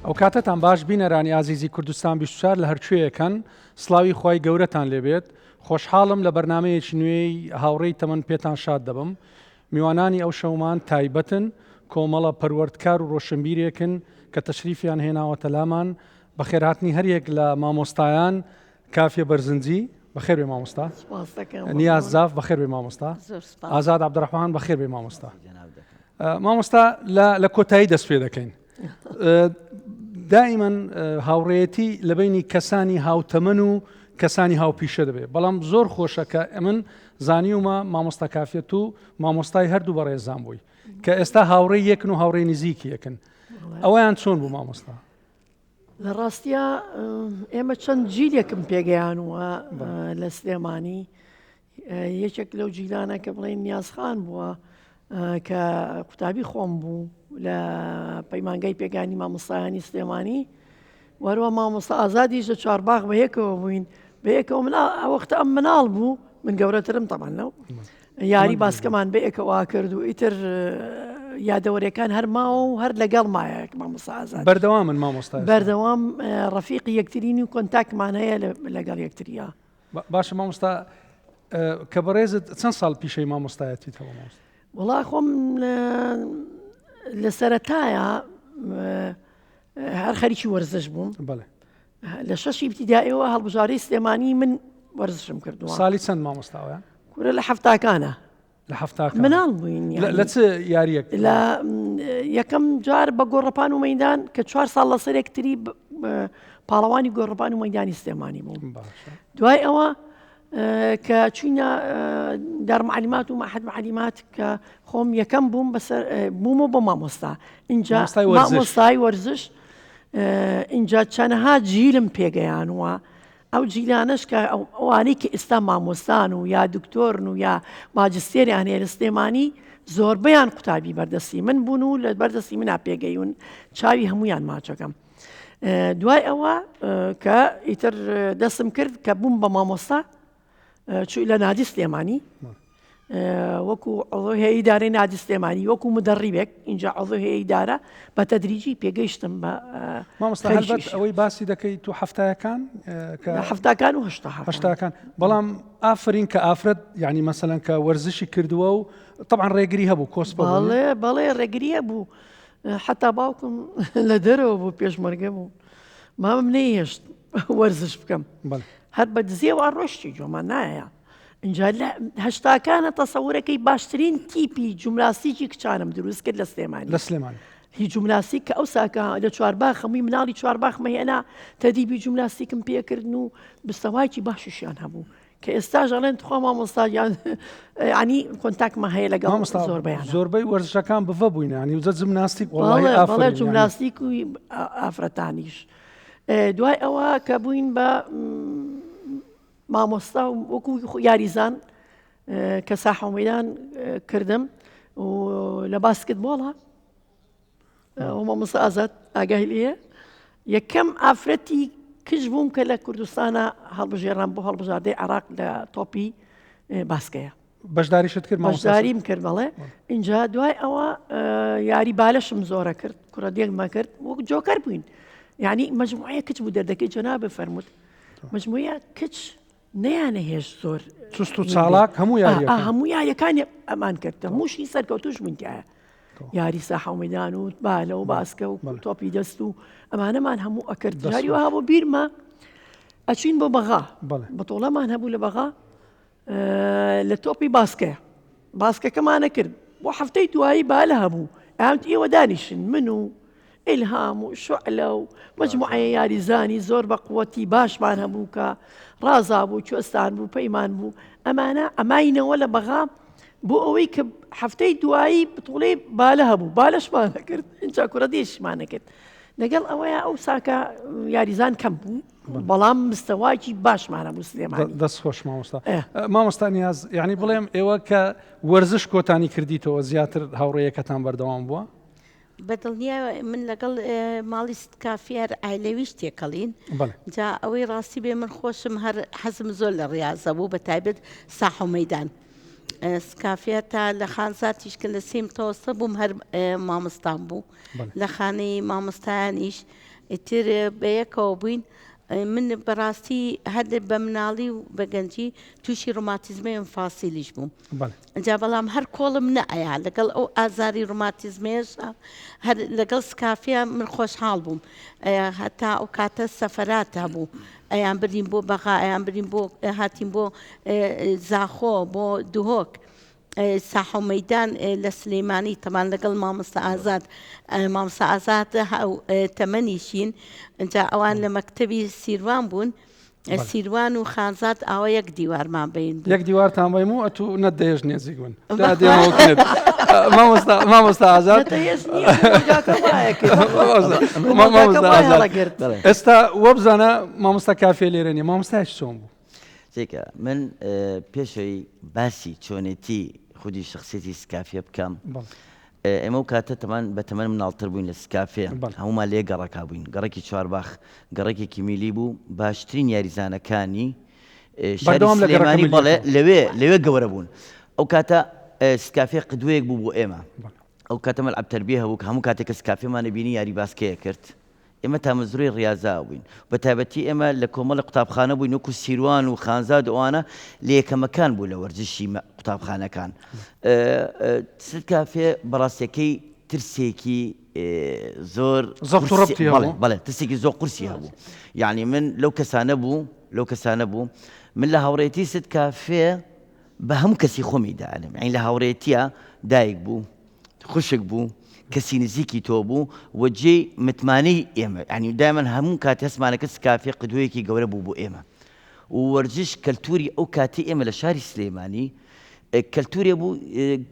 ئەو کاتتان باش بینەرانی ئازیزی کوردستان 24 لە هەرکوێیەکەن سڵاوی خی گەورەتان لێبێت خۆشحاڵم لە بەرنمەیەکی نوێی هاوڕێی تەمەن پێتان شاد دەبم میوانانی ئەو شەومان تایبەتن کۆمەڵە پەروەردکار و ڕۆشنبیرێکن کە تەشریفیان هێناوەتە لامان بەخێرهاتنی هەریەک لە مامۆستایان کافیە بەرزنجی بەخێر بێ مامۆستا نیاز زاف بەخێر بێ مامۆستا ئازاد عەبدوڕەحمان بەخێر بێ مامۆستا مامۆستا لە کۆتایی دەست پێ دەکەین دائما هاوڕێیەتی لە بینی کەسانی هاوتەمەن و کەسانی هاوپیشە دەبێت بەڵام زۆر خۆشە کە من زانیومە مامۆستا کافێت و مامۆستای هەردوو بەڕێزان بووی کە ئێستا هاوڕێی یەکن و هاوڕێی نزیکی یەکن ئەوەیان چۆن بوو مامۆستا؟ لە ڕاستیە ئێمە چەند جیلێکم پێگەیانوە لە سلێمانی یەکێک لەو جیلانە کە بڵێن نیازخان بووە کە قوتابی خۆم بوو لە پەیمانگای پێگانی مامۆستایانی سلێمانی وەروە مامۆستا ئازادیش لە چوارباغ بەیەکەوە بووین بەیەکەوە ئەوەختە ئەم مناڵ بوو من گەورەترم تەمانەوە یاری باسکەمان بەیەکەوە کرد و ئیتر یادەوەریەکان هەر ماوە و هەر لەگەڵ مایەک مامۆستا ئازاد بەردەوامن مامۆستا بەردەوام ڕەفیقی یەکترین و کۆنتاکمان هەیە لەگەڵ یەکتریە باشە مامۆستا کە بەڕێزت چەند ساڵ پیشەی مامۆستایەتیتەوە مامۆستا؟ وڵا خۆم لە سەرەتایە هەر خەریکی وەرزش بووم لە شەشی ابتیدائیەوە هەڵبژارەی سلێمانی من وەرزشم کردووە ساڵی چەند مامۆستاوە؟ کورە لە حەفتاکانە لە حەفتاکان مناڵ بووین لە چ یاریەک؟ لە یەکەم جار بە گۆڕەپان و مەیدان کە 4 ساڵ لە سەرێکتری پاڵەوانی گۆڕەپان و مەیدانی سلێمانی بووم دوای ئەوە کە چوینە دارمعلیمات و مەعهەد معلیمات کە خۆم یەکەم بووم بوومە بۆ مامۆستا اینجا مامۆستای وەرزش اینجا چەندەها جیلم پێگەیانوە ئەو جیلانش کە ئەوانەی کە ئێستا مامۆستان و یا دکتۆرن و یا ماجستێریان هەیە لە سلێمانی زۆربەیان قوتابی بەردەستی من بوون و لە بەردەستی منا پێگەیون چاوی هەمویان ماچەکەم دوای ئەوە کە ئیتر دەستم کرد کە بووم بە مامۆستا چووی لە نادی سلێمانی وەکو عضو هەیەی ئیدارەی نادی سلێمانی وەکو مدەڕیبێک اینجا عضو هەیەی ئیدارە بە تەدریجی پێگەیشتم بە مامۆستا هەلبەت ئەوەی باسی دەکەی تو هەفتایەکان هەفتاکان و هەشتاکان بەڵام ئافرین کە ئافرەت یعنی مەسەلەن کە وەرزشی کردووە و طبعا ڕێگری هەبوو کۆسپ بەڵێ ڕێگری هەبوو حتا باوکم لە دەرەوە بوو پێشمەرگە بوو مامم نەیهێشت وەرزش بکەم هەر بە دزێوە ڕۆشتی جۆمان نایە اینجا لە هەشتاکانە تەسەورەکەی باشترین تیپی جوملاستیکی کچانم دروست کرد لە سلێمانی هیچ جوملاستیک کە ئەو ساکە لە چوارباغ هەمووی مناڵی چوارباغ مەهێنا تەدیبی جوملاستیکم پێکردن و بستەوایکی باشیشیان هەبوو کە ئێستاژ ئەڵێن تخوا مامۆستایان ینی کۆنتاکمە هەیە لەگەڵ زۆربەی وەرزشەکان بڤە بووین ینی وزە جومناستیک وەڵێ جوملاستیک و ئافرەتانیش دوای ئەوە کە بووین بە مامۆستا وەکو یاریزان کە ساحە و مەیدان کردم و لە باسکتبۆڵە مامۆستا ئازاد ئاگای لێیە یەکەم ئافرەتی کچ بووم کە لە کوردستانە هەڵبژێڕان بۆ هەڵبژاردەی عێراق لە تۆپی باسکەیە بەشداریشت کرد بەشداریم کرد بەڵێ اینجا دوای ئەوە یاری بالەشم زۆرە کرد کوڕە دێگمە کرد وەک جۆکەر بووین یعنی مەجموعەیە کچ بوو دەردەکەی جەنابێ فەرمووت مەجموعەیە کچ نەیانە هێش زۆر چست و چالاک هەموو یاریەکانی ئەمان کرد هەمووشی سەرکەوتوش بووینتیایە یاری ساحە و مەیدان و بالە و باسکە و تۆپی دەست و ئەمانەمان هەموو ئەکرد جاری وها بۆ بیرمە ئەچین بۆ بەغا بەتۆڵەمان هەبوو لە بەغا لە تۆپی باسکەکەمانە کرد بۆ هەفتەی دوایی بالە هەبوو ئەمت ئێوە دانیشن من و ئیلهام و شوعلە و مەجموعەیە یاریزانی زۆر بە قووەتی باشمان هەبوو کە ڕازا بوو کوێستان بوو پەیمان بوو ئەمانە ئەماینەوە لە بەغا بۆ ئەوەی کە هەفتەی دوایی بتوڵێ بالە هەبوو بالەشمانە کرد اینجا کوڕە دێشمانە کرد لەگەڵ ئەوەیە ئەو ساکە یاریزان کەم بوو بەڵام مستەواکی باشمانە بوو سلێمانی دەست خۆش مامۆستا نیاز یعنی بڵێم ئێوە کە وەرزش کۆتانی کردیتەوە زیاتر هاوڕێیەکەتان بەردەوام بووە؟ بەدڵنیا من لەگەڵ ماڵی کافیار ئایلەویش تێکەڵین جا ئەوەی ڕاستی بێ من خۆشم هەر حەزم زۆر لە ڕاضە بوو بە تایبەت ساحە و مەیدان سکافێت تا لە خانزاتیش کە لە سیم تۆسە بووم هەر مامۆستان بوو لە خانەی مامۆستایانیش ئیتر بەیەکەوە بووین من بەڕاستی هەر بە مناڵی و بەگەنجی تووشی ڕۆماتیزمە ئەنفاسیلیش بووم جا بەڵام هەر کۆڵم نەئەیا لەگەڵ ئەو ئازاری ڕۆماتیزمێشە هەر لەگەڵ سکافیا من خۆشحاڵ بووم هەتا ئەو کاتە سەفەرات هەبوو ئەیان برین بۆ بەغا ئەیان برین بۆ هاتین بۆ زاخۆ بۆ دوهۆک ساحە مەیدان لە سلەیمانی تەمان لەگەڵ مامۆستا ئازاد تەمەنیشین اینجا ئەوان لە مەکتەبی سیروان بوون سیروان و خانزاد ئاوا یەک دیوارمان بین یەک دیوارتان بەیم و ئەتوو نەدەێژ نێزیک بوون مامۆستا ئازاد ئێستا وە بزانە مامۆستا کافێ لێرە نیە مامۆستایش چۆن بوو تێکە من پێشەوەی باسی چۆنێتی خودی شخصیەتی سکافێ بکەم ئێمە و کاتە تەمان بە تەمەن مناڵتر بووین لە سکافێ هەمومان لێ گەڕەکا بووین گەڕێکی چوارباخ گەڕێکێکی میلی بوو باشترین یاریزانەکانی شاری سلێمانی بەڵێ لەوێ گەورە بوون ئەو کاتە سکافێ قدوەیەک بوو بۆ ئێمە ئەو کاتە مەلعەب تەربیە هەبوو کە هەموو کاتێک کە سکافێمانە بینی یاری باسکەیە کرد ئێمە تامەزروی ڕاضا بووین بە تایبەتی ئێمە لە کۆمەڵی قوتابخانە بووین وەکو سیروان و خانزاد ئەوانە لە یەکەمەکان بوو لە وەرزشی قوتابخانەکان سکافێ بەڕاستیەکەی ترسێکی زۆر بەڵێ ترسێکی زۆر قورسی هەبوو یعنی من لەو کەسانە بوو من لە هاوڕێتی سکافێ بە هەموو کەسی خۆمی داعلم یعنی لە هاوڕێتیە دایک بوو خوشک بوو کەسی نزیکی تۆ بوو وەجێ متمانەی ئێمە ینی دایمەن هەموو کاتی هەسمانەکە سکافێ قدوەیەکی گەورە بوو بۆ ئێمە و وەرزش کەلتوری ئەو کاتی ئێمە لە شاری سلێمانی کەلتورێ بوو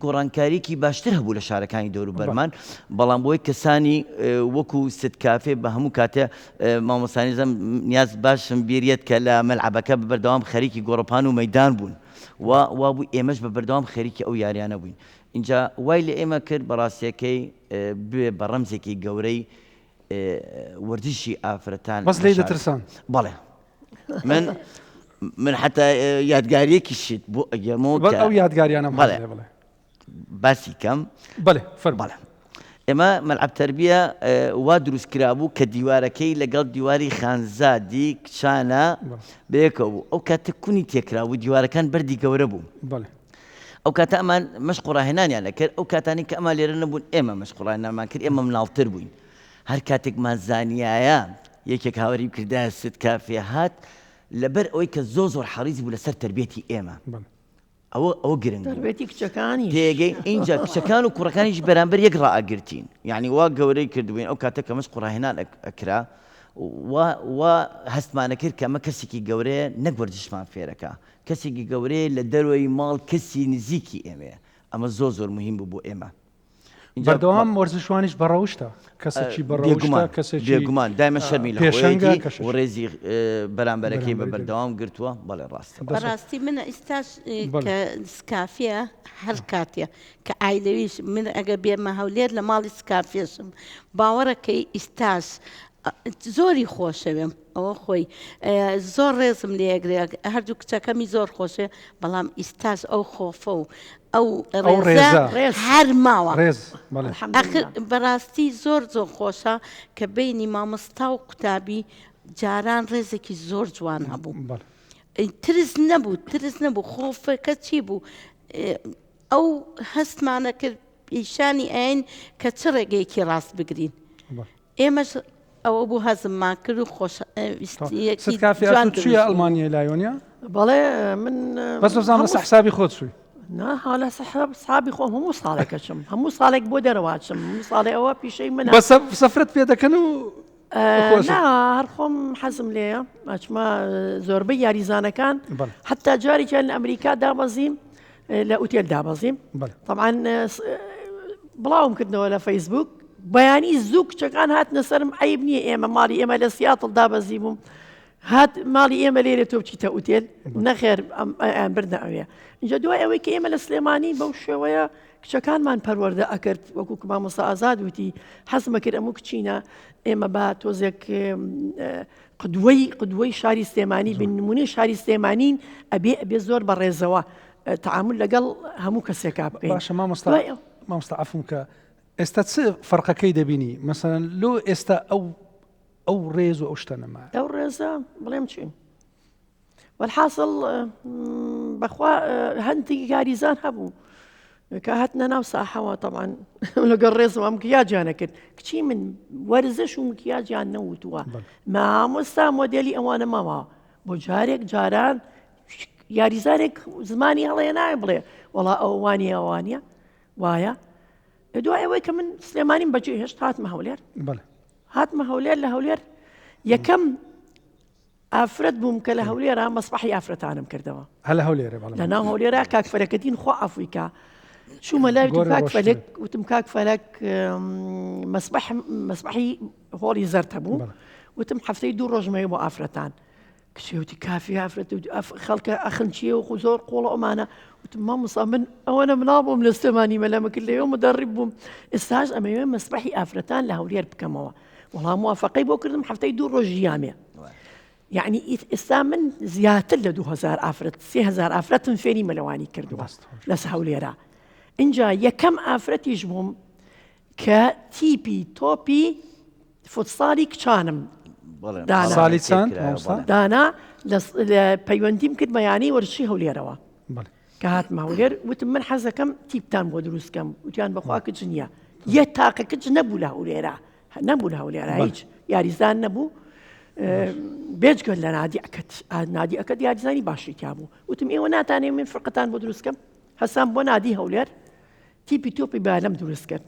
گۆڕانکاریکی باشتر هەبوو لە شارەکانی دەور و بەرمان بەڵام بۆی کەسانی وەکو سکافێ بە هەموو کاتێ مامۆسانیزم نیاز باشم بیریت کە لە مەلعەبەکە بەردەوام خەریکی گۆڕەپان و مەیدان بوون وا بوو ئێمەش بە بەردەوام خەریکی ئەو یاریانە بووین اینجا وای لە ئێمە کرد بەڕاستیەکەی بێ بە ڕەمزێکی گەورەی وەرزشی ئافرەتان بەس لێی دەترسان بەڵێ من حتا یادگاریەکی شت بۆ ئەگەمەوە ئەو یادگاریانە بەڵێ باسی کەم بەڵێ بەڵێ ئێمە مەلعەب تەربیە وا دروست کرابوو کە دیوارەکەی لەگەڵ دیواری خانزادی کچانە بەیەکەوە بوو ئەو کاتە کونی تێکرابوو دیوارەکان بەردی گەورە بوو ئەو کاتە ئەمان مەشق ڕاهێنانیان نەکرد ئەو کاتانی کە ئەمە لێرە نەبوون ئێمە مەشق ڕاهێنانمان کرد ئێمە مناڵتر بووین هەر کاتێکمان زانیایە یەکێک هاواری کردایە سکافێ هات لەبەر ئەوەی کە زۆر حەریص بوو لەسەر تەربیەتی ئێمە ئەوە گرنگ تەربیەتی کچەکانی تێگەی اینجا کچەکان و کوڕەکانیش بەرامبەر یەک ڕائەگرتین یعنی وا گەورەی کردبووین ئەو کاتە کە مەشق ڕاهێنان ئەکرا وا هەستمانە کرد کە ئەمە کەسێکی گەورەیە نەک وەرزشمان فێرەکە کەسێکی گەورەیە لە دەروەی ماڵ کەسی نزیکی ئێمەیە ئەمە زۆر مهم بوو بۆ ئێمە بەردەوام وەرزشوانیش بەڕەوشتە کەسێکی بەڕەوشتە کەسێکی بێگومان دایمە شەرمی لە خۆیەتی و ڕێزی بەرامبەرەکەی بە بەردەوام گرتووە بەڵێ ڕاستە بەڕاستی منە ئێستاش کە سکافیە هەر کاتێ کە ئایلەویش من ئەگە بێمە هەولێر لە ماڵی سکافێشم باوەڕەکەی ئێستاش زۆری خۆشەوێم ئەوە خۆی زۆر ڕێزم لێگرێ هەردوو کچەکەمی زۆر خۆشێ بەڵام ئیستاش ئەو خۆفە و ئەو ڕێز هەر ماوە بەڕاستی زۆر خۆشە کە بینی مامۆستا و قوتابی جاران ڕێزێکی زۆر جوان هەبوو ترس نەبوو خۆفەکە چی بوو ئەو هەستمانە کرد پیشانی ئاین کە چ ڕێگەیەکی ڕاست بگرین ئێمەش ئەوە بوو هەزممان کرد و خۆشکافێ ئەڵمانیای لایۆنیا بەڵێ من بەس بزانە حسابی خۆت سوی حالا سحابی خۆم هەموو ساڵێکەچم هەموو ساڵێک بۆ دەرەوەچم ساڵێ ئەوە پیشەی من بە سەفرەت پێ دەکەن و هەر خۆم حەزم لێە ئەچمە زۆربەی یاریزانەکان حتا جارێکیان لە ئەمریکا دابەزیم لە ئوتێل دابەزیم طبعاً بڵاوم کردنەوە لە فەیسبوک بەیانی زوو کچەکان هاتنە سەرم عیب نییە ئێمە ماڵی ئێمە لە سیاتڵ دابەزی بووم هات ماڵی ئێمە لێرە تۆ بچیتە ئوتێل نەخێر بردە ئەوێ اینجا دوای ئەوەی کە ئێمە لە سلێمانی بەو شێوەیە کچەکانمان پەروەردە ئەکرد وەکو مامۆستا ئازاد وتی حەزمە کرد ئەموو کچینە ئێمە با تۆزێک قدوەی شاری سلێمانی بن نمونەی شاری سلێمانین ئەبێ زۆر بەڕێزەوە تعامل لەگەڵ هەموو کەسێکا بکەین باشە مامۆستا عەفوم کە ئێستا چ فەرقەکەی دەبینی مەسەڵەن لۆ ئێستا ئەو ئەو ڕێز و ئەو شتە نەمایە ئەو ڕێزە بڵێم چین والحاصل بەخوا هەندێکی یاریزان هەبوو کە هاتنە ناو ساحەوە طبعا لەگەڵ ڕێزەوە مکیاجیانە کرد کچی من وەرزش و مکیاجیان نەوتووە مامۆستا مۆدێلی ئەوانە ماوە بۆ جارێک جاران یاریزانێک زمانی هەڵەیە نایە بڵێ وەڵا ئەووانی ئەوانە وایە دوای ئەوەی کە من سلێمانیم بەجێ هێشت هاتمە هەولێر هاتمە هەولێر لە هەولێر یەکەم ئافرەت بووم کە لە هەولێرە مەسبەحی ئافرەتانم کردەوە هەل هەولێرە لە ناو هەولێرە کاک فەرەکەدین خۆ ئەفریقا چوومە لای کاک فەلەک وتم کاک فەلەک مەسبەحی هۆڵی زەرد هەبوو وتم هەفتەی 2 ڕۆژمەوەی بۆ ئافرەتان کچێوتی کافی ئافرەت خەڵکە ئەخنچیە و زۆر قۆڵە ئەمانە وتم مامۆستا من ئەوەنە منابووم لە سلێمانی مەلەمەکرد لەوێ مدەڕیب بووم ئێستاش ئەمەوێ مەسبەحی ئافرەتان لە هەولێر بکەمەوە وەڵام موافقەی بۆ کردم هەفتەی 2 ڕۆژی یامێ یعنی ئێستا من زیاتر لە 2000 ئافرەت 3000 ئافرەتم فێری مەلەوانی کردووە لە هەولێرە اینجا یەکەم ئافرەتیش بووم کە تیپی تۆپی فوتسالی کچانم ساڵی چەند دانا لە پەیوەندیم کرد بەیانەی وەرزشی هەولێرەوە کە هاتمە هەولێر وتم من حەزەکەم تیپتان بۆ دروستکەم وتیان بەخوا کچ نییە یە تاقە کچ نەبوو لە هەولێرە نەبوو لە هەولێرە هیچ یاریزان نەبوو بێجگەل لە نادی ئەکەت یاریزانی باشی تیا بوو وتم ئێوە ناتانێ من فرقەتان بۆ دروستکەم هەسان بۆ نادی هەولێر تیپی تۆپی بالەم دروست کرد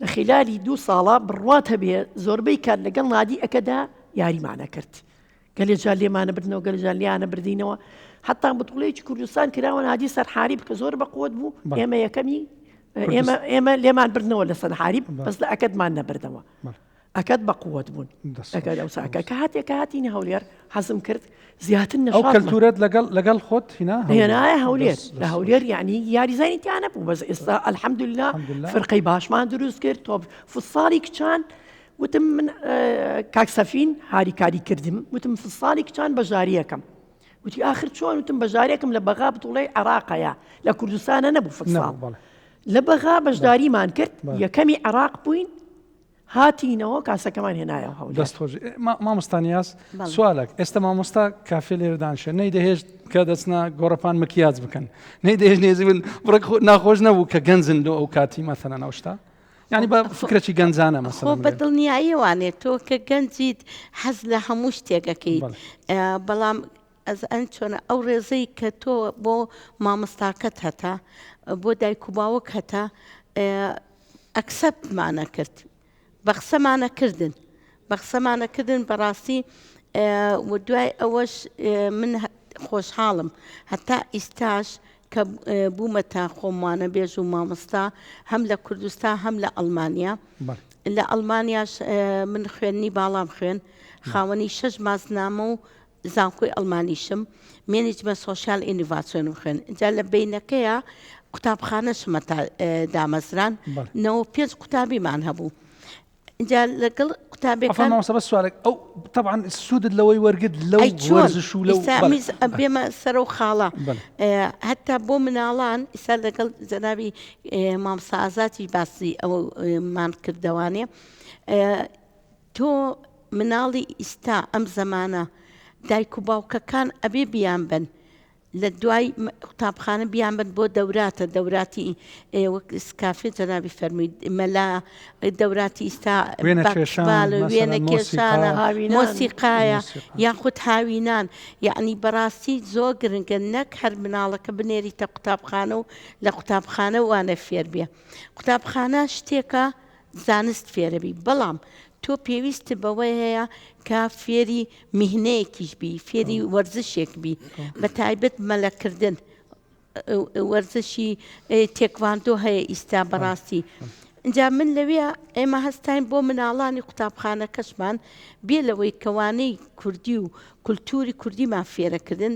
لە خلالی 2 ساڵە بڕوات هەبێ زۆربەی کار لەگەڵ نادی ئەکەدا یاریمانە کرد گەلێجار لێمانە بردنەوە گەلێجار لیانە بردینەوە حتا بتوڵەیەکی کوردستان کراوە نادی سەرحاریب کە زۆر بەقوت بوو ئێمە یەکەمی ئێمە لێمان بردنەوە لە سەرحاریب بەس لە ئەکەتمان نەبردەوە ئەکەت بەقوت بوون ئەوساکە کە هاتێکە هاتینە هەولێر حەزم کرد زیاتر نەشاط ئەو کەلتورەت لەگەڵ خۆت هێنایە هەولێر لە هەولێر یعنی یاریزانی تیانە بوو بەس ئێستا ئەلحەمدوللا فرقەی باشمان دروست کرد تۆ فوتساڵی کچان وتم من کاک سەفین هاریکاری کردم وتم فوتساڵی کچان بەژاری یەکەم وتی ئاخر چۆن وتم بەژارێکم لە بەغا بتوڵەی عێراقەیە لە کوردستانە نەبوو فوتساڵ لە بەغا بەشداریمان کرد یەکەمی عێراق بووین هاتینەوە کاسەکەمان هێنایە هەولێر دەستۆژ مامۆستانیاس سوالێک ئێستا مامۆستا کافێ لێرەدانشە نەی دەهێشت کە دەچنە گۆڕەپان مکیاج بکەن نەی دەهێش نێزی بن بڕێک ناخۆش نەبوو کە گەنجن لۆ ئەو کاتی مەسەلەن ئەو شتا یعنی بە فکرێکی گەنجانە مەسەلەن خۆ بەدڵنیایی وانێت تۆ کە گەنجیت حەز لە هەموو شتێکەکەیت بەڵام ئەن چۆنە ئەو ڕێزەی کە تۆ بۆ مامۆستاکەت هەتا بۆ دایک و باوک هەتا ئەکسەپتمانە کرد بەخسەمانەکردن بەڕاستی و دوای ئەوەش من خۆشحاڵم هەتا ئیستاش کە بوومە تا خۆمانە بێژ و مامۆستا هەم لە کوردستان هەم لە ئەڵمانیا لە ئەڵمانیاش من خوێنی باڵام خوێن خاوەنی 6 مازنامە و زانکۆی ئەڵمانیشم مێنیجمە سۆشیال ئینڤاسیۆنم خوێن اینجا لە بینەکەیە قوتابخانەشمە دامەزران 95 قوتابیمان هەبوو اینجا لەگەڵ قوتابەکان مامۆستا بەس سوالێک ئەو طبعا سوودت لەوەی وەرگرت لەو وەرزش و لەو بێمە سەر و خاڵە هەتا بۆ مناڵان ئیسا لەگەڵ جەنابی مامۆستا ئازاتی باسی ئەومان کردەوانێ تۆ مناڵی ئیستا ئەم زەمانە دایک و باوکەکان ئەبێ بیان بن لە دوای قوتابخانە بیان بن بۆ دەوراتی وەک سکافێ جەنابی فەرمووی مەلا دەوراتی ئیستا وێنە کێشانە مۆسیقایە یاخود هاوینان یعنی بەڕاستی زۆر گرنگە نەک هەر مناڵەکە بنێریتە قوتابخانە و لە قوتابخانە وانە فێر بێ قوتابخانە شتێکە زانست فێرەبی بەڵام تۆ پێویستە بەوەی هەیە کە فێری میهنەیەکیش بی فێری وەرزشێک بی بە تایبەت مەلەکردن وەرزشی تێکواندۆ هەیە ئیستا بەڕاستی اینجا من لەوێ ئێمە هەستاین بۆ مناڵانی قوتابخانەکەشمان بێ لەوەی کەوانەی کوردی و کولتوری کوردیمان فێرەکردن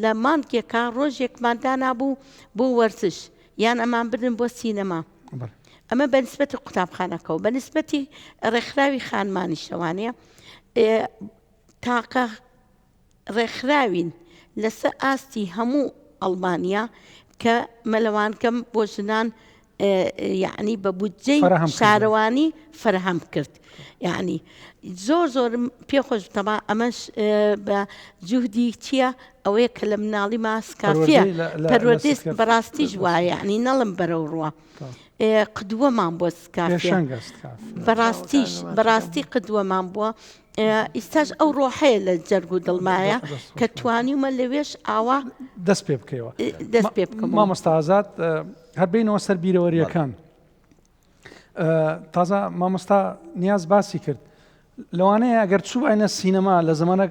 لە مانگێکە ڕۆژێکمان دانابوو بۆ وەرزش یان ئەمان بردن بۆ سینەما ئەمە بەنسبەتی قوتابخانەکە و بەنسبەتی ڕێکخراوی خانمانی شەوانەیە تاقە ڕێکخراوین لەسەر ئاستی هەموو ئەڵمانیا کە مەلەوانکەم بۆ ژنان یعنی بە بودجەی شارەوانی فەرهەم کرد. یعنی زۆر پێخۆش تەما ئەمەش بە جوهدی چییە ئەوەیە کە لە مناڵی ماسکافیە پەروەردەی بەڕاستیش وایە، یعنی نەڵم بەرەو ڕوە قدووەمان بۆ سکافیە بەڕاستی قدووەمان بووە. ئیستاش ئەو ڕۆحەیە لە جەرگ و دڵمایە کە توانیمە لەوێش ئاوا دەست پێ بکەیەوە. دەست پێ بکەم. مامۆستا ئازاد هەر بینەوە سەر بیرەوەریەکان. تازە مامۆستا نیاز باسی کرد لەوانەیە ئەگەر چوو ئاینە سینەما لە زمانە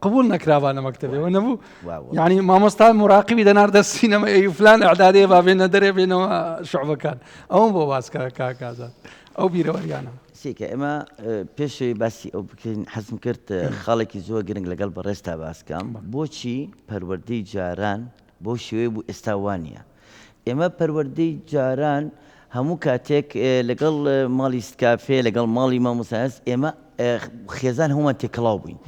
قبول نەکراوە لە مەکتەبێەوە نەبوو، یعنی مامۆستا مراقبی دەناردە سینەما ئەیفلان ئەعدادێ با بێنە دەرێ بێنەوە شعبەکان ئەوم بۆ باسکە کاکازات ئەو بیرەوەریانە. سێکە ئێمە پێشەوەی باسی ئەو بکەین حەزم کرد خاڵێکی زۆر گرنگ لەگەڵ بەڕێستا باسکەم بۆچی پەروەردەی جاران بۆ شێوەیە بوو ئێستا وانە. ئێمە پەروەردەی جاران هەموو کاتێک لەگەڵ ماڵی سکافێ لەگەڵ ماڵی مامۆستا ئێمە خێزان هەمومان تێکەڵاو بووین،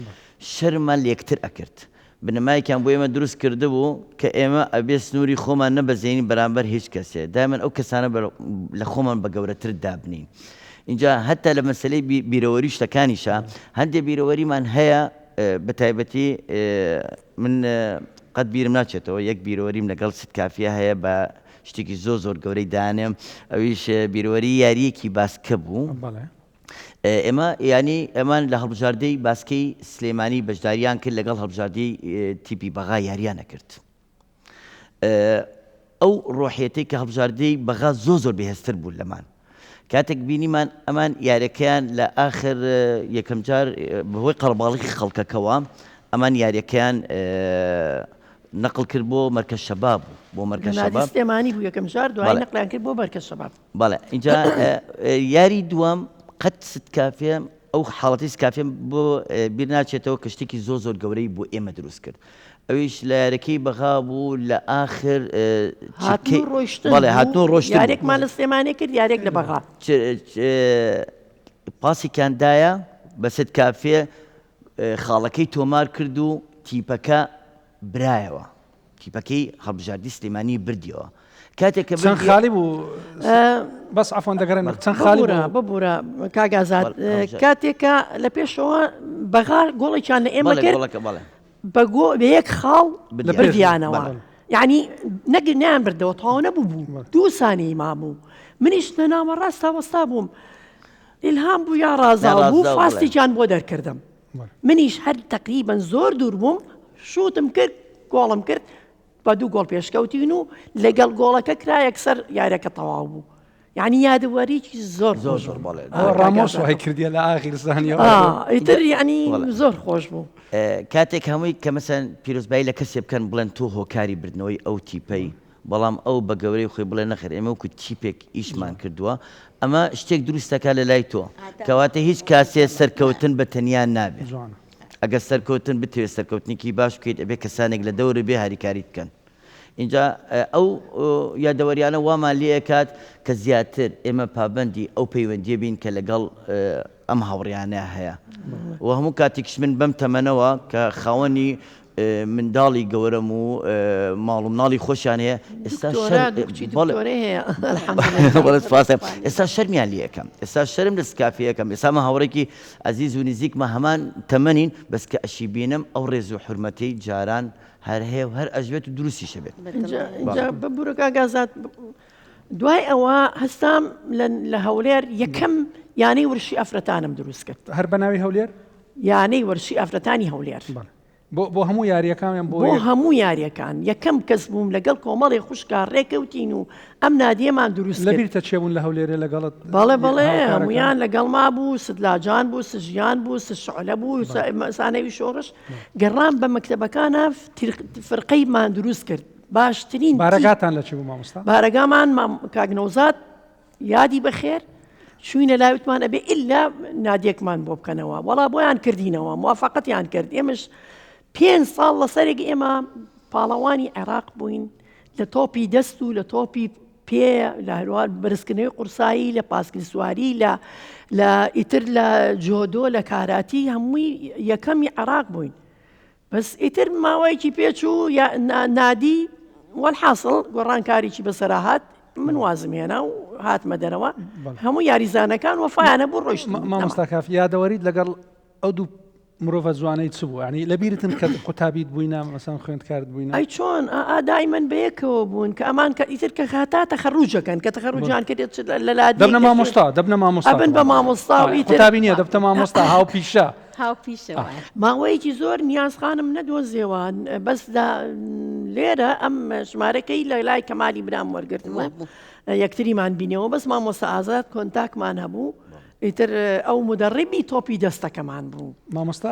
شەرمان لێکتر ئەکرد. بنەمایەکیان بۆ ئێمە دروست کرده بوو کە ئێمە ئەبێ سنووری خۆمان نەبەزێنین بەرامبەر هیچ کەسێ، دایمەن ئەو کەسانە لە خۆمان بە گەورەتر دابنین. اینجا هەتا لە مەسلەی بیرەوەری شتەکانیشە هەندێک بیرەوەریمان هەیە، بە تایبەتی من قەت بیرم ناچێتەوە یەک بیرەوەریم لەگەڵ سکافیە هەیە بە شتێکی زۆر گەورەی دانێم، ئەویش بیرەوەری یاریەکی باسکە بوو. ئێمە ینی ئەمان لە هەڵبژاردەی باسکەی سلێمانی بەشداریان کرد لەگەڵ هەڵبژاردەی تیپی بەغا یاریانە کرد. ئەو ڕۆحیەتەی کە هەڵبژاردەی بەغا زۆر بەهێزتر بوو لەمان. کاتێک بینیمان ئەمان یاریەکەیان لە ئاخر یەکەم جار بەهۆی قەڵباڵی خەڵکەکەوە ئەمان یاریەکەیان نقل کرد بۆ مەرکەز شەباب بۆ مەرکەز شەباب سلێمانی بوو یەکەم جار دوای نقلیان کرد بۆ مەرکەز شەباب. بەڵێ اینجا یاری دووەم قەت سکافێ ئەو حاڵەتی سکافێ بۆ بیر ناچێتەوە کە شتێکی زۆر گەورەی بۆ ئێمە دروست کرد. ئەویش لە یارەکەی بەغا بوو لە ئاخر هاتوو ڕۆشتن یارێکمان لە سلێمانی کرد یارێک لە بەغا پاسێکیاندایە بە سکافێ خاڵەکەی تۆمار کرد و تیپەکە برایەوە، تیپەکەی هەڵبژاردی سلێمانی بردیەوە. کاتێک چەند خاڵی بوو بەس عەفوان دەگەڕێن چەند خاڵی ببوورە کاگازات کاتێکە لە پێشەوە بەغا گۆڵێکیان لە ئێمە کرد بە یەک خاڵ بردیانەوە، یعنی نەگرنیان بردەوە تەواو نەبوو 2 سانیەی مابوو. منیش لە نامە ڕاستا وەستا بووم ئیلهام بوو یا ڕازاڵ بوو فاستێکیان بۆ دەرکردم. منیش هەر تەقریبەن زۆر دوور بووم شوتم کرد گۆڵم کرد بە 2 گۆڵ پێشکەوتین و لەگەڵ گۆڵەکە کرا یەکسەر یارەکە تەواو بوو. یعنی یادوەریکی زۆر ڕامۆس وای کردیە لە ئاخر سانیەوە ئیتر یعنی زۆر خۆش بوو. کاتێک هەمووی کە مەسەن پیرۆزبایی لە کەسێ بکەن بڵێن تۆ هۆکاری بردنەوەی ئەو تیپەی، بەڵام ئەو بە گەورەی خۆی بڵێ نەخێر ئێمە وەکو تیپێک ئیشمان کردووە، ئەمە شتێک دروستەکە لە لای تۆ کەواتە هیچ کاسێ سەرکەوتن بە تەنیا نابێت. ئەگەر سەرکەوتن بتوێت سەرکەوتنێکی باش بکەیت ئەبێ کەسانێک لە دەورە بێ هاریکاری بکەن. اینجا ئەو یادەوەریانە وامان لێکات کە زیاتر ئێمە پابەندی ئەو پەیوەندیە بین کە لەگەڵ ئەم هاوڕیانە هەیە و هەموو کاتێکش من بەم تەمەنەوە کە خاوەنی منداڵی گەورەم و ماڵ و مناڵی خۆشیان هەیە ئێستا شەرمیان لێ یەکەم، ئێستا شەرم لە سکافیەکەم، ئێستا هاوڕێکی عەزیز و نزیکمە هەمان تەمەنین بەس کە ئەشی بینم ئەو ڕێز و حورمەتەی جاران هەر هەیە و هەر ئەژبێت و دروستیشە بێت. اینجا ببوورە کاگازات دوای ئەوە هەستام لە هەولێر یەکەم یانەی ورشی ئەفرەتانم دروست کرد. هەر بە ناوی هەولێر؟ یانەی ورشی ئەفرەتانی هەولێر بۆ هەموو یاریەکان بۆ هەموو یاریەکان یەکەم کەس بووم لەگەڵ کۆمەڵی خوشکە ڕێکەوتین و ئەم نادیەمان دروست کرد. لەبیرتە چێبوون لە هەولێرە لەگەڵت؟ بەڵێ هەمویان لەگەڵما بوو، سدلاجان بوو، سژیان بوو، سشعلە بوو، سانەوی شۆڕش گەڕام بە مەکتەبەکانە فرقەیمان دروست کرد. باشترین بارەگاتان لە چی بوو مامۆستا؟ بارەگامان کاگنەوزات یادی بەخێر چوینە لاوتمان ئەبێ ئیلا نادیەکمان بۆ بکەنەوە، وەڵا بۆیان کردینەوە موافقەتیان کرد. ئێمەش 5 ساڵ لەسەرێک ئێمە پاڵەوانی عێراق بووین لە تۆپی دەست و لە تۆپی پێ لە هەروان بەرزکردنەوەی قورسایی لە پاسکل سواری لە ئیتر لە جۆدۆ لە کاراتی هەمووی یەکەمی عێراق بووین. بەس ئیتر ماوەیەکی پێچوو نادی وەڵحاصڵ گۆڕانکاریی بەسەرهات من وازم هێنا و هاتمە دەرەوە هەموو یاریزانەکان وەفایانە بۆ ڕۆیشت مامۆستا کاف یادەوەریت لەگەڵ ئەو دوو مرۆڤە جوانەی چ بوو ینی لەبیرتن کە قوتابیت بووینە مەسەن خوێندکارت بووینە ئەی چۆن دایمەن بەیەکەوە بوون کە ئەمان کە ئیتر کە هاتا تەخەڕوجەکەن کە تەخەڕوجیان کردێت لە لادی دەبنە مامۆستا ئەبن بە مامۆستا و ئیتر قوتابی نییە دەبتە مامۆستا هاو پیشە ماوەیەکی زۆر نیازخانم نەدۆزیێوان بەسدا لێرە ئەم ژمارەکەی لە لای کەمالی برام وەرگرتمەوە یەکتریمان بینەوە بەس مامۆستا ئازاد کۆنتاکمان هەبوو ئیتر ئەو مدەڕێبی تۆپی دەستەکەمان بوو مامۆستا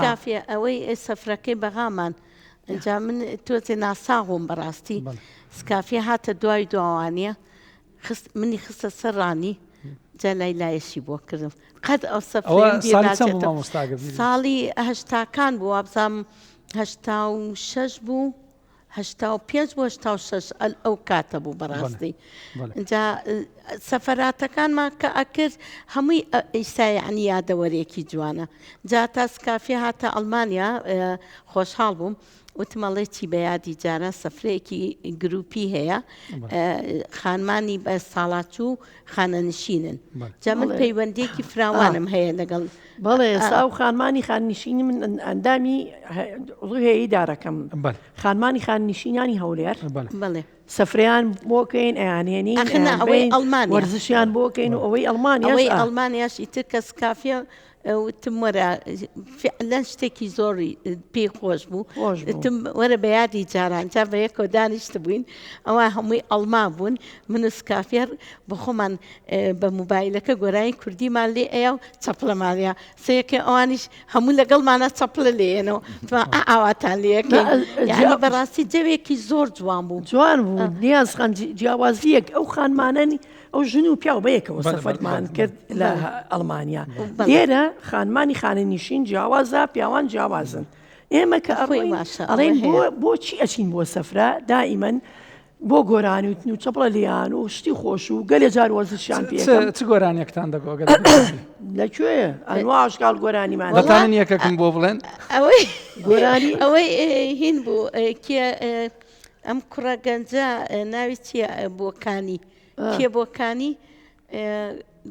کافیە ئەوەی سەفرەکەی بەغامان ئەنجا من تۆزێ ناساغۆم بەڕاستی سکافیە هاتە دوای دووانە منی خستە سەرڕانی جا لای لایەشی بۆ کردم قەت ئەو سەفرێن ساڵی هەشتاکان بوو وابزانم 86 بوو 85 بۆ 86 ئەو کاتە بوو بەڕاستی اینجا سەفەراتەکانمان کە ئەکرد هەمووی ئیسایعنی یادەوەرێکی جوانە جا تا سکافیە هاتە ئەڵمانیا خۆشحاڵ بووم وتمەڵێ چی بە یادی جارە سەفرەیەکی گروپی هەیە خانمانی بە ساڵاتچوو خانەنشینن جا من پەیوەندێکی فراوانم هەیە لەگەڵ بەڵێ ئێستا و خانمانی خاننشینی من ئەندامی هەیە دارەکەم خانمانی خاننشینانی هەولێر بڵێ سەفریان بۆکەین ئەیانێنین ئەوەی ئەڵمانی وەرزشیان بۆکەین و ئەوەی ئەڵمانیا ئەوەی ئەڵمانیاش ئیتر کە سکافیە وتم وەرە فعلەن شتێکی زۆری پێی خۆش بوو وتم وەرە بە یادی جارانجا بە یەکەوە دانیشت بووین ئەوە هەمووی ئەڵمان بوون من و سکافێر بە خۆمان بە موبایلەکە گۆرانی کوردیمان لێ ئەیە و چەپڵەمانیا سەیەکە ئەوانیش هەموو لەگەڵمانە چەپڵە لێنەوە ئاواتان لەکەین یعنی بەڕاستی جەوێکی زۆر جوان بوو جوان بوو نیاز جیاوازیەک ئەو خانمانەنی ئەو ژن و پیا و بەیەکەوە سەفەرمان کرد لە ئەڵمانیا لێرە خانمانی خانەنشین جیاوازە پیاوان جیاوازن ئێمە کە ئەڵێن بۆچی ئەچین بۆ سەفرە دائیمەن بۆ گۆرانی وتن و چەپڵە لیان و شتی خۆش و گەلێ جار وەرزشیان پێ چ گۆرانیەکتان دەگۆ لەکوێ ئەنوا عشقال گۆرانیمان دەتانن یەکەکەم بۆ بڵێن ئەوەی گۆرانی ئەوەی هین بوو کێ ئەم کوڕە گەنجە ناوی چیە بۆکانی کێ بۆکانی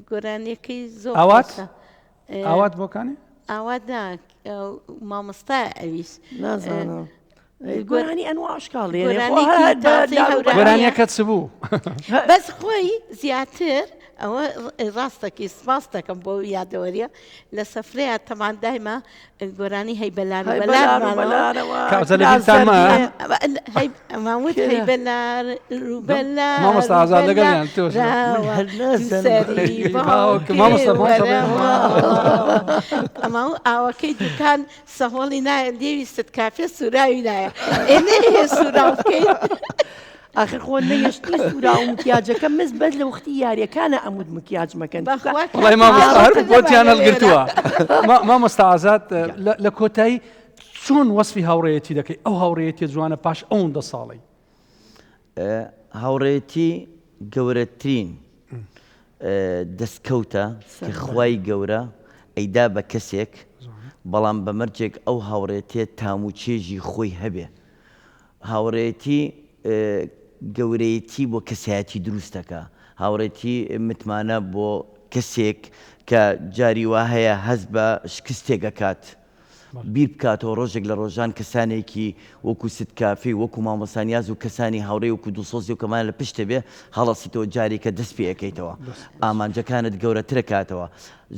گۆرانیەکەی زۆر ئاوات بۆکانی ئاوادا مامۆستا ئەویش نازانم گۆرانی ئەنوا عشقال گۆرانیەکە چ بوو بەس خۆی زیاتر ئەوە ڕاستەکی سپاس دەکەم بۆ یادەوەریە لە سەفرەیە تەمان دایما گۆرانی هەیبەلار ئەماوت هەیبەلار ڕوبەلار مامۆستا ئازاد لەگەڵیان ئەماو ئاوەکەی دوکان سەهۆڵی نایە لێویستت کافێ سوراوی نایە ئێنە هەیە سوراو بکەین آخر خۆ نەیەشتی سوورا و مکیاجەکە مز بەس لە وەختی یاریەکانە ئەمود مکیاج مەکەن وڵی مامۆستا هەر بۆتیان هەڵگرتووە مامۆستا ئازاد لە کۆتایی چۆن وەسفی هاوڕێیەتی دەکەی ئەو هاوڕێیەتی جوانە پاش ئەوەندە ساڵی هاوڕێیەتی گەورەترین دەستکەوتە کە خوای گەورە ئەیدا بە کەسێک بەڵام بە مەرجێک ئەو هاوڕێتێ تام و چێژی خۆی هەبێ هاوڕێتی گەورەیەتی بۆ کەسایەتی دروستەکە هاوڕێتی متمانە بۆ کەسێک کە جاری وا هەیە هەست بە شکستێکەکات بیر بکاتەوە ڕۆژێک لە ڕۆژان کەسانێکی وەکو ستکافی وەکو مامۆسانیاز و کەسانی هاوڕێ وەکو دووسۆزی و کەمان لە پشتە بێ هەڵەسیتەوە جارێکە دەست پێەکەیتەوە ئامانجەکانت گەورەترە کاتەوە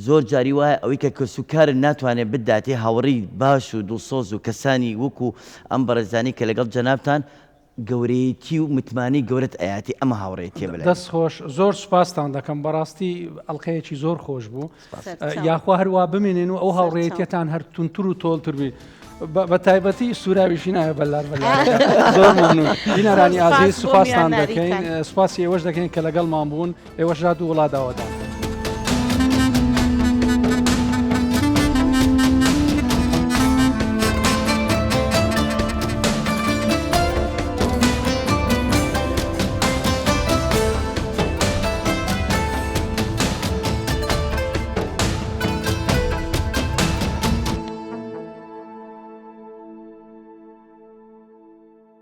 زۆر جاری وایە ئەوەی کە کەسوکارن ناتوانێت بداتێ هاوڕێی باش و دووسۆز و کەسانی وەکو ئەم بەڕێزانی کە لەگەڵ جەنابتان گەورەیەتی و متمانی گەورەت ئاەتی ئەمە هاوڕێتی بڵێ دەست خۆش زۆر سوپاسان دەکەم بەڕاستی ئەڵلقەیەکی زۆر خۆش بوو یاخوا هەروە بمێنێن و ئەو هاوڕێتیەتان هەر تونتر و تۆڵتر بێت بە تایبەتی سوراویشی نایە بەلار زۆر ممنون بینەرانی ئازیز سوپاسان دەکەین سوپاسی ئێوەش دەکەین کە لەگەڵمان بوون ئێوەش ژاد و وڵات داوەدان